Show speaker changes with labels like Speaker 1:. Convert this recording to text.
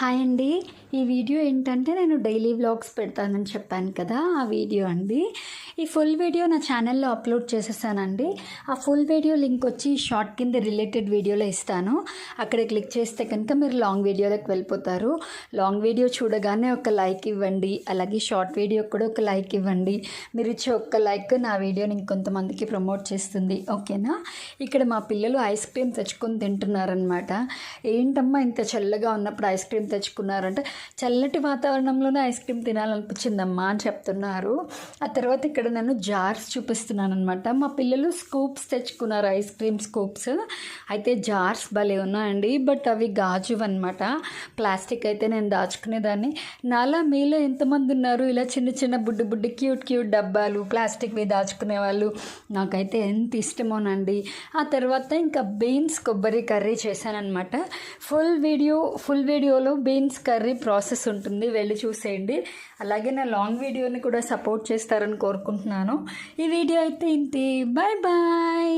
Speaker 1: Hi అండి. ఈ video ఏంటంటే నేను డైలీ వ్లాగ్స్ పెడతానని చెప్పాను కదా, ఆ వీడియో అండి. ఈ ఫుల్ వీడియో నా ఛానల్లో అప్లోడ్ చేసేసానండి. ఆ ఫుల్ వీడియో లింక్ వచ్చి షార్ట్ కింద రిలేటెడ్ వీడియోలో ఇస్తాను. అక్కడ క్లిక్ చేస్తే కనుక మీరు లాంగ్ వీడియోలోకి వెళ్ళిపోతారు. లాంగ్ వీడియో చూడగానే ఒక లైక్ ఇవ్వండి, అలాగే షార్ట్ వీడియో కూడా ఒక లైక్ ఇవ్వండి. మీరు ఇచ్చే ఒక్క లైక్ నా వీడియోని ఇంకొంతమందికి ప్రమోట్ చేస్తుంది, ఓకేనా? ఇక్కడ మా పిల్లలు ఐస్ క్రీమ్ తెచ్చుకొని తింటున్నారనమాట. ఏంటమ్మా ఇంత చల్లగా ఉన్నప్పుడు ఐస్ క్రీమ్ తెచ్చుకున్నారంటే, చల్లటి వాతావరణంలోనే ఐస్ క్రీమ్ తినాలనిపించిందమ్మా అని చెప్తున్నారు. ఆ తర్వాత ఇక్కడ నేను జార్స్ చూపిస్తున్నాను అనమాట. మా పిల్లలు స్కూప్స్ తెచ్చుకున్నారు, ఐస్ క్రీమ్ స్కూప్స్. అయితే జార్స్ భలే ఉన్నాయండి, బట్ అవి గాజు అనమాట. ప్లాస్టిక్ అయితే నేను దాచుకునేదాన్ని. నాలా మీలో ఎంతమంది ఉన్నారు ఇలా చిన్న చిన్న బుడ్డి క్యూట్ డబ్బాలు ప్లాస్టిక్వి దాచుకునే వాళ్ళు? నాకైతే ఎంత ఇష్టమోనండి. ఆ తర్వాత ఇంకా బీన్స్ కొబ్బరి కర్రీ చేశానమాట. ఫుల్ వీడియోలో బీన్స్ కర్రీ ప్రాసెస్ ఉంటుంది, వెళ్ళి చూసేయండి. అలాగే నా లాంగ్ వీడియోని కూడా సపోర్ట్ చేస్తారని కోరుకుంటున్నాను. ఈ వీడియో అయితే ఇంతే. Bye bye.